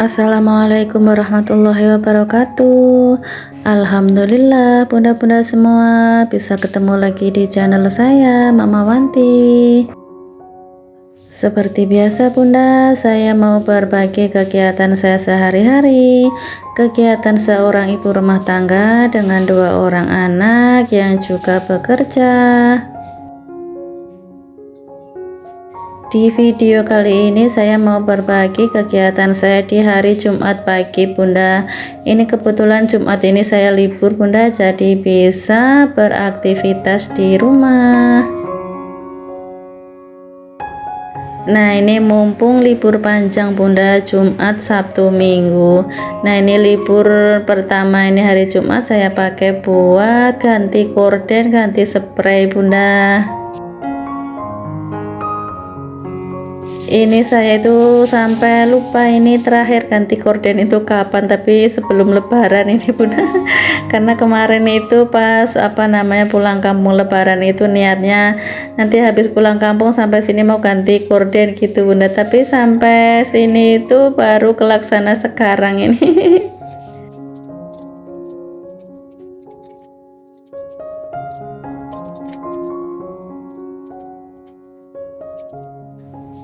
Assalamualaikum warahmatullahi wabarakatuh. Alhamdulillah bunda-bunda semua bisa ketemu lagi di channel saya Mama Wanti. Seperti biasa bunda, saya mau berbagi kegiatan saya sehari-hari, kegiatan seorang ibu rumah tangga dengan 2 orang anak yang juga bekerja. Di video kali ini saya mau berbagi kegiatan saya di hari Jumat pagi bunda. Ini kebetulan Jumat ini saya libur bunda, jadi bisa beraktivitas di rumah. Nah ini mumpung libur panjang bunda, Jumat, Sabtu, Minggu. Nah ini libur pertama ini hari Jumat saya pakai buat ganti korden, ganti spray bunda. Ini saya itu sampai lupa ini terakhir ganti korden itu kapan, tapi sebelum lebaran ini bunda. Karena kemarin itu pas pulang kampung lebaran itu niatnya nanti habis pulang kampung sampai sini mau ganti korden gitu bunda, tapi sampai sini itu baru kelaksana sekarang ini.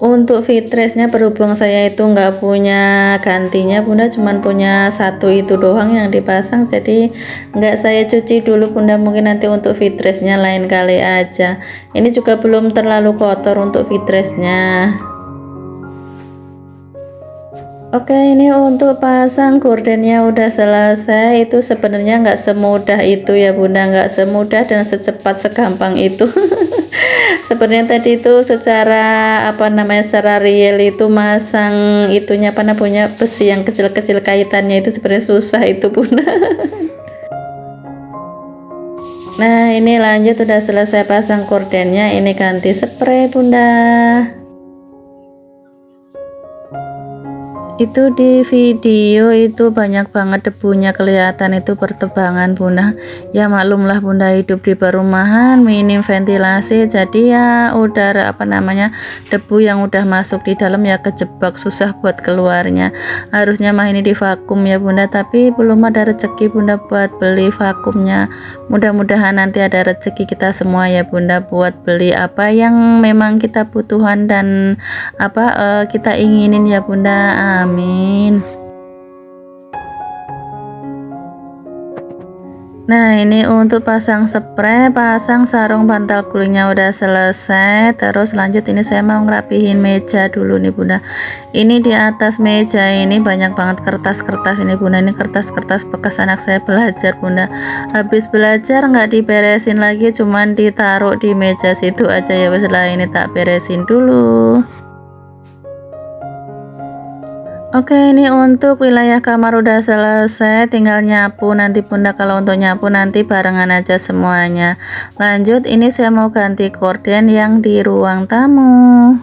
Untuk fitressnya berhubung saya itu nggak punya gantinya bunda, cuman punya satu itu doang yang dipasang, jadi nggak saya cuci dulu bunda, mungkin nanti untuk fitressnya lain kali aja. Ini juga belum terlalu kotor untuk fitressnya. Oke, ini untuk pasang gordennya udah selesai. Itu sebenarnya nggak semudah itu ya bunda, nggak semudah dan secepat segampang itu. Sebenarnya tadi itu secara secara real itu masang itunya punya besi yang kecil-kecil kaitannya itu sebenarnya susah itu bunda. Nah ini lanjut, udah selesai pasang gordennya, ini ganti spray bunda. Itu di video itu banyak banget debunya kelihatan, itu bertebangan bunda. Ya maklumlah bunda, hidup di perumahan minim ventilasi, jadi ya udara debu yang udah masuk di dalam ya kejebak, susah buat keluarnya. Harusnya mah ini di vakum ya bunda, tapi belum ada rezeki bunda buat beli vakumnya. Mudah-mudahan nanti ada rezeki kita semua ya bunda buat beli apa yang memang kita butuhan dan kita inginin ya bunda. Amin. Nah ini untuk pasang spray, pasang sarung bantal gulingnya udah selesai. Terus lanjut, ini saya mau ngerapihin meja dulu nih bunda. Ini di atas meja ini banyak banget kertas-kertas ini bunda. Ini kertas-kertas bekas anak saya belajar bunda. Habis belajar nggak diberesin lagi, cuman ditaruh di meja situ aja ya. Setelah ini tak beresin dulu. Oke, ini untuk wilayah kamar udah selesai, tinggal nyapu nanti bunda. Kalau untuk nyapu nanti barengan aja semuanya. Lanjut, ini saya mau ganti korden yang di ruang tamu.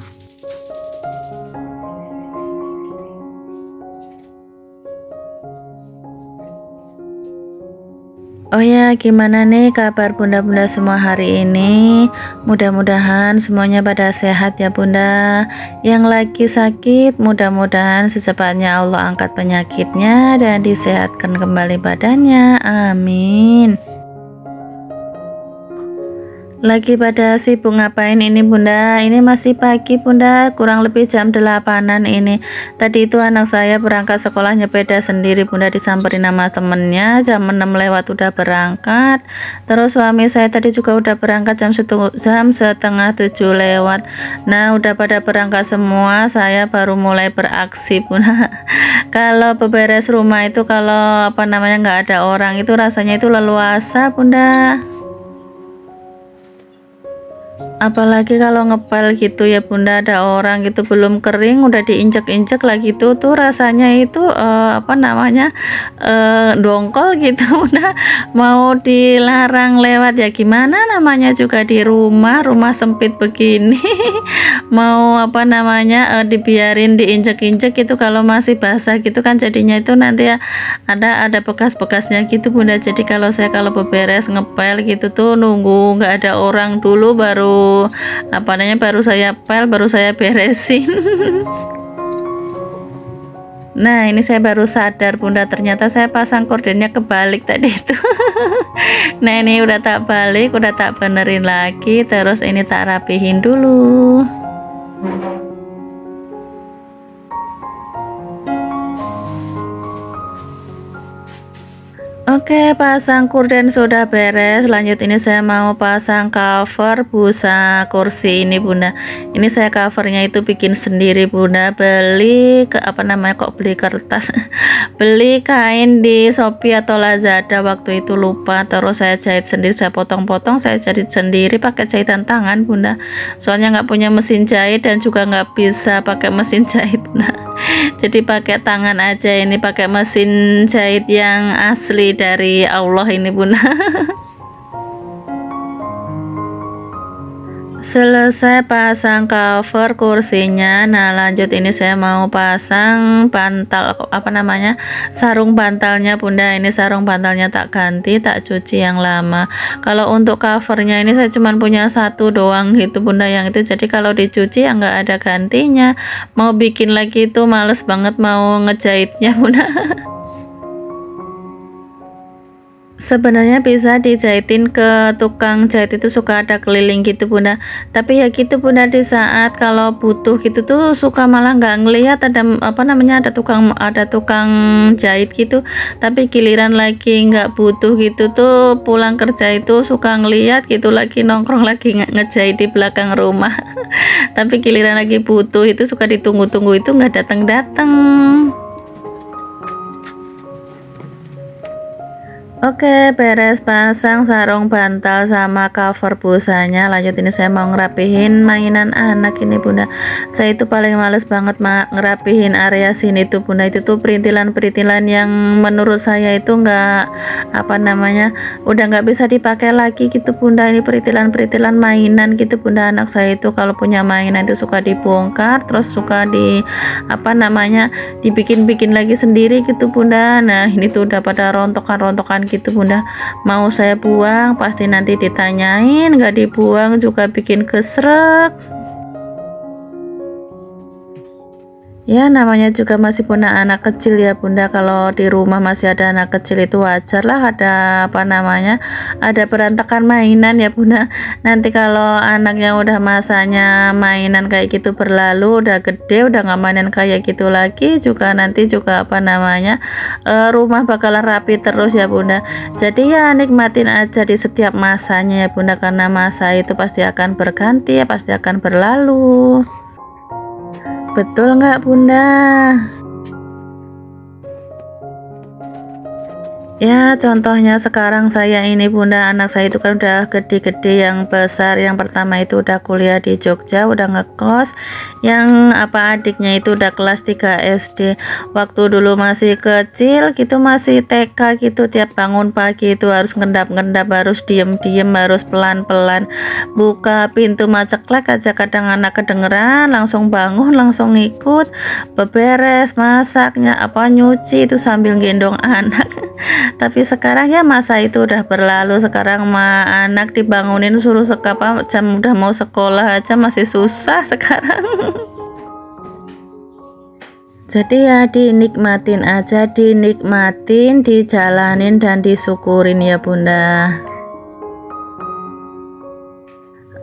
Oh ya, gimana nih kabar bunda-bunda semua hari ini? Mudah-mudahan semuanya pada sehat ya bunda. Yang lagi sakit, mudah-mudahan secepatnya Allah angkat penyakitnya dan disehatkan kembali badannya. Amin. Lagi pada sibuk ngapain ini bunda? Ini masih pagi bunda, kurang lebih jam 8-an ini. Tadi itu anak saya berangkat sekolah sepeda sendiri bunda, disamperin sama temennya, jam 6 lewat udah berangkat. Terus suami saya tadi juga udah berangkat jam setengah 7 lewat. Nah udah pada berangkat semua, saya baru mulai beraksi bunda. Kalau beberes rumah itu kalau nggak ada orang itu rasanya itu leluasa bunda. Apalagi kalau ngepel gitu ya bunda, ada orang gitu belum kering udah diinjek-injek lagi tuh rasanya itu dongkol gitu bunda. Mau dilarang lewat ya gimana, namanya juga di rumah sempit begini. Mau dibiarin diinjek-injek itu kalau masih basah gitu kan jadinya itu nanti ya ada bekas-bekasnya gitu bunda. Jadi kalau beberes ngepel gitu tuh nunggu nggak ada orang dulu baru baru saya pel, baru saya beresin. Nah, ini saya baru sadar bunda, ternyata saya pasang kordennya kebalik tadi itu. Nah, ini udah tak balik, udah tak benerin lagi, terus ini tak rapihin dulu. Oke, pasang korden sudah beres. Lanjut, ini saya mau pasang cover busa kursi ini bunda. Ini saya covernya itu bikin sendiri bunda. Beli ke apa namanya, kok beli kertas, beli kain di Shopee atau Lazada waktu itu lupa. Terus saya jahit sendiri, saya potong-potong, saya jahit sendiri pakai jahitan tangan bunda. Soalnya nggak punya mesin jahit dan juga nggak bisa pakai mesin jahit bunda. Jadi pakai tangan aja, ini pakai mesin jahit yang asli dari Allah ini bunda. Selesai pasang cover kursinya, nah lanjut ini saya mau pasang bantal apa namanya, sarung bantalnya bunda. Ini sarung bantalnya tak ganti, tak cuci yang lama. Kalau untuk covernya ini saya cuma punya satu doang gitu bunda, yang itu jadi kalau dicuci ya nggak ada gantinya. Mau bikin lagi itu males banget mau ngejahitnya bunda. Sebenarnya bisa dijahitin ke tukang jahit, itu suka ada keliling gitu bunda, tapi ya gitu bunda, di saat kalau butuh gitu tuh suka malah nggak ngelihat ada apa namanya, ada tukang jahit gitu, tapi giliran lagi nggak butuh gitu tuh pulang kerja itu suka ngelihat gitu, lagi nongkrong lagi ngejahit di belakang rumah. Tapi giliran lagi butuh itu suka ditunggu-tunggu, itu nggak datang-datang. Oke, beres pasang sarung bantal sama cover busanya. Lanjut, ini saya mau ngerapihin mainan anak ini bunda. Saya itu paling males banget ngerapihin area sini tuh bunda. Itu tuh perintilan-perintilan yang menurut saya itu nggak apa namanya, udah nggak bisa dipakai lagi gitu bunda. Ini perintilan-perintilan mainan gitu bunda. Anak saya itu kalau punya mainan itu suka dibongkar, terus suka di apa namanya, dibikin-bikin lagi sendiri gitu bunda. Nah, ini tuh udah pada rontokan-rontokan gitu bunda. Mau saya buang pasti nanti ditanyain, nggak dibuang juga bikin kesrek. Ya namanya juga masih punya anak kecil ya bunda, kalau di rumah masih ada anak kecil itu wajar lah ada apa namanya, ada berantakan mainan ya bunda. Nanti kalau anaknya udah masanya mainan kayak gitu berlalu, udah gede, udah nggak mainin kayak gitu lagi, juga nanti juga apa namanya, rumah bakalan rapi terus ya bunda. Jadi ya nikmatin aja di setiap masanya ya bunda, karena masa itu pasti akan berganti ya, pasti akan berlalu. Betul nggak bunda? Ya contohnya sekarang saya ini bunda, anak saya itu kan udah gede-gede, yang besar yang pertama itu udah kuliah di Jogja, udah ngekos, yang apa adiknya itu udah kelas 3 SD. Waktu dulu masih kecil gitu, masih TK gitu, tiap bangun pagi itu harus ngendap-ngendap, harus diem-diem, harus pelan-pelan, buka pintu maceklek aja kadang anak kedengeran, langsung bangun, langsung ngikut, beberes, masaknya apa nyuci itu sambil gendong anak. Tapi sekarang ya masa itu udah berlalu. Sekarang anak dibangunin suruh sekapa jam udah mau sekolah aja masih susah sekarang. Jadi ya dinikmatin aja, dinikmatin, dijalanin dan disyukurin ya bunda.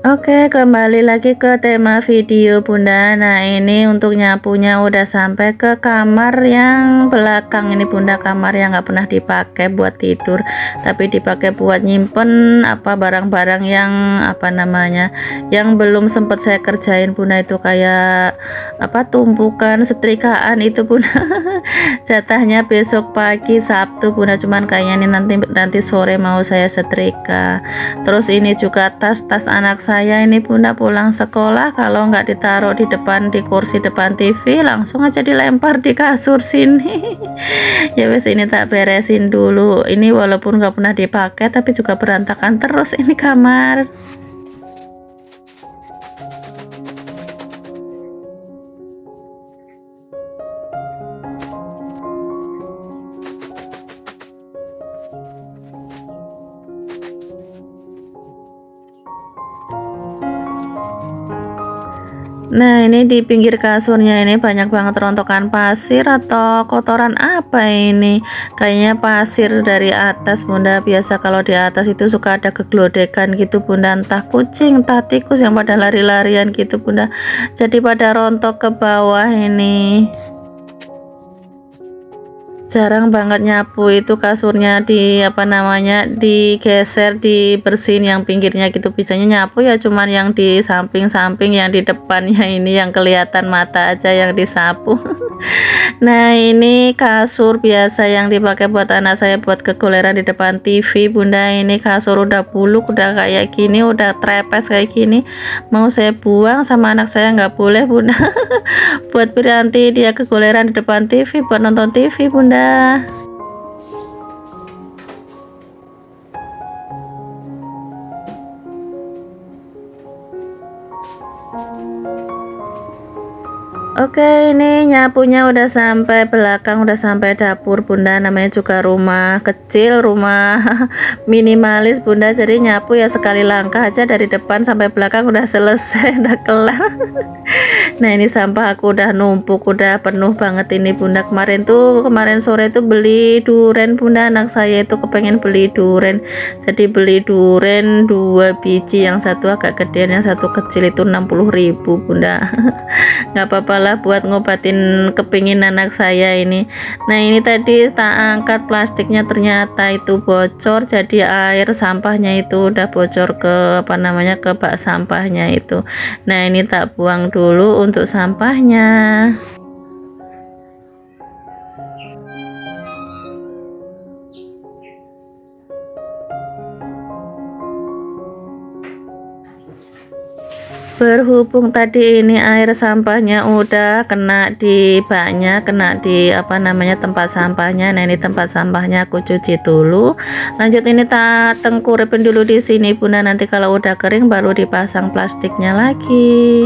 Oke, kembali lagi ke tema video bunda. Nah ini untuk nyapunya udah sampai ke kamar yang belakang ini bunda, kamar yang nggak pernah dipakai buat tidur, tapi dipakai buat nyimpen apa barang-barang yang apa namanya, yang belum sempat saya kerjain bunda. Itu kayak apa, tumpukan setrikaan itu bunda. Jatahnya besok pagi Sabtu bunda, cuman kayaknya ini nanti sore mau saya setrika. Terus ini juga tas-tas anak saya ini bunda, pulang sekolah kalau nggak ditaruh di depan, di kursi depan TV, langsung aja dilempar di kasur sini. Ya wes, ini tak beresin dulu. Ini walaupun nggak pernah dipakai tapi juga berantakan terus ini kamar. Nah, ini di pinggir kasurnya ini banyak banget rontokan pasir atau kotoran apa ini? Kayaknya pasir dari atas, Bunda. Biasa kalau di atas itu suka ada keglodekan gitu, Bunda. Entah kucing, entah tikus yang pada lari-larian gitu, Bunda. Jadi pada rontok ke bawah ini. Jarang banget nyapu itu kasurnya di apa namanya digeser dibersihin yang pinggirnya gitu, biasanya nyapu ya cuman yang di samping-samping, yang di depannya ini yang kelihatan mata aja yang disapu. Nah, ini kasur biasa yang dipakai buat anak saya buat kegoleran di depan TV, Bunda. Ini kasur udah buluk, udah kayak gini, udah trepes kayak gini. Mau saya buang sama anak saya nggak boleh, Bunda. Buat berhenti dia kegoleran di depan TV buat nonton TV, Bunda. Oke, ini nyapunya udah sampai belakang, udah sampai dapur, Bunda. Namanya juga rumah kecil, rumah minimalis, Bunda. Jadi nyapu ya sekali langkah aja dari depan sampai belakang udah selesai, udah kelar. Nah, ini sampah aku udah numpuk, udah penuh banget ini, Bunda. Kemarin sore tuh beli duren, Bunda. Anak saya itu kepengen beli duren. Jadi beli duren 2 biji, yang satu agak gedean, yang satu kecil, itu 60.000, Bunda. Nggak apa-apa lah buat ngobatin kepingin anak saya ini. Nah, ini tadi tak angkat plastiknya, ternyata itu bocor, jadi air sampahnya itu udah bocor ke apa namanya ke bak sampahnya itu. Nah, ini tak buang dulu untuk sampahnya. Berhubung tadi ini air sampahnya udah kena di baknya, kena di apa namanya tempat sampahnya. Nah, ini tempat sampahnya aku cuci dulu. Lanjut ini tak tengkurapin dulu di sini, Bunda. Nanti kalau udah kering baru dipasang plastiknya lagi.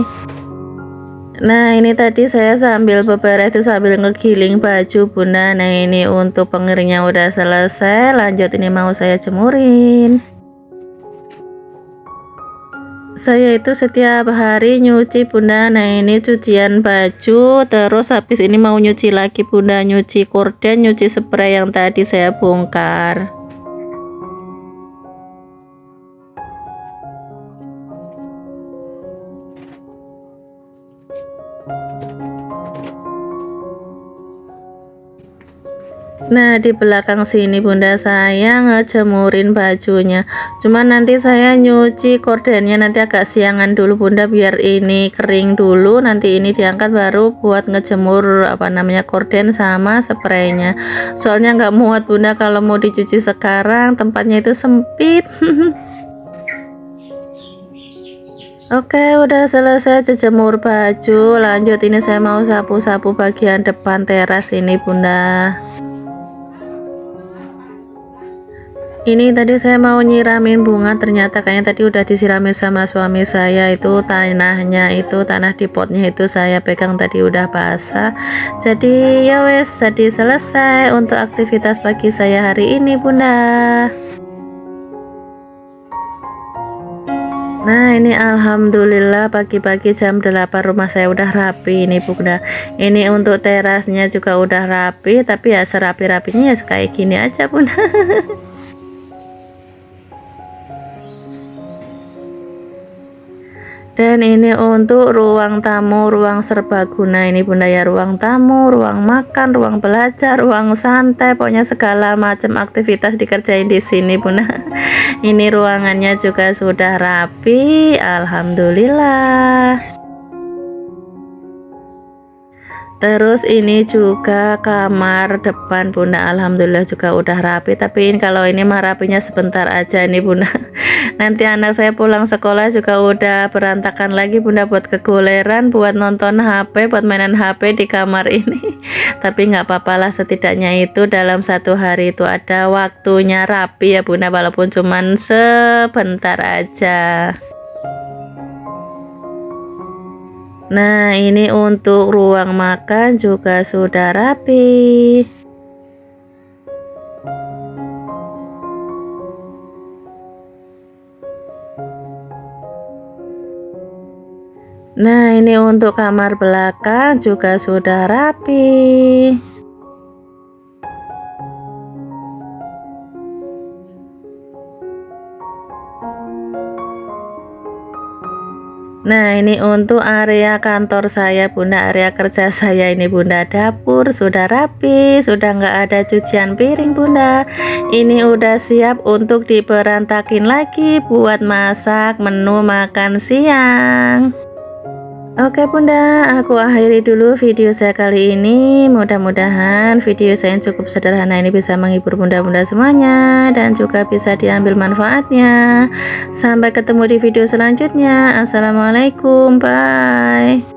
Nah, ini tadi saya sambil beberes itu sambil ngegiling baju, Bunda. Nah, ini untuk pengeringnya udah selesai. Lanjut ini mau saya jemurin. Saya itu setiap hari nyuci, Bunda. Nah, ini cucian baju, terus habis ini mau nyuci lagi, Bunda. Nyuci korden, nyuci spray yang tadi saya bongkar. Nah, di belakang sini, Bunda, saya ngejemurin bajunya. Cuman nanti saya nyuci kordennya nanti agak siangan dulu, Bunda, biar ini kering dulu. Nanti ini diangkat baru buat ngejemur apa namanya korden sama spraynya. Soalnya nggak muat, Bunda, kalau mau dicuci sekarang tempatnya itu sempit. Oke, udah selesai jemur baju. Lanjut ini saya mau sapu-sapu bagian depan teras ini, Bunda. Ini tadi saya mau nyiramin bunga, ternyata kayaknya tadi udah disiramin sama suami saya. Itu tanahnya, itu tanah di potnya itu saya pegang tadi udah basah. Jadi ya wes, jadi selesai untuk aktivitas pagi saya hari ini, Bunda. Nah, ini alhamdulillah pagi-pagi jam 8 rumah saya udah rapi ini, Bunda. Ini untuk terasnya juga udah rapi, tapi ya serapi-rapinya ya kayak gini aja, Bunda. Dan ini untuk ruang tamu, ruang serbaguna ini, Bunda, ya. Ruang tamu, ruang makan, ruang belajar, ruang santai, pokoknya segala macam aktivitas dikerjain di sini, Bunda. Ini ruangannya juga sudah rapi, alhamdulillah. Terus ini juga kamar depan, Bunda, alhamdulillah juga udah rapi. Tapi ini kalau ini mah rapinya sebentar aja ini, Bunda. Nanti anak saya pulang sekolah juga udah berantakan lagi, Bunda, buat kegoleran, buat nonton HP, buat mainan HP di kamar ini. Tapi nggak apa-apa lah, setidaknya itu dalam satu hari itu ada waktunya rapi ya, Bunda, walaupun cuman sebentar aja. Nah, ini untuk ruang makan juga sudah rapi. Nah, ini untuk kamar belakang juga sudah rapi. Nah, ini untuk area kantor saya Bunda, area kerja saya ini Bunda. Dapur sudah rapi, sudah nggak ada cucian piring Bunda. Ini udah siap untuk diberantakin lagi buat masak menu makan siang. Oke Bunda, aku akhiri dulu video saya kali ini. Mudah-mudahan video saya yang cukup sederhana ini bisa menghibur Bunda-bunda semuanya dan juga bisa diambil manfaatnya. Sampai ketemu di video selanjutnya. Assalamualaikum, bye.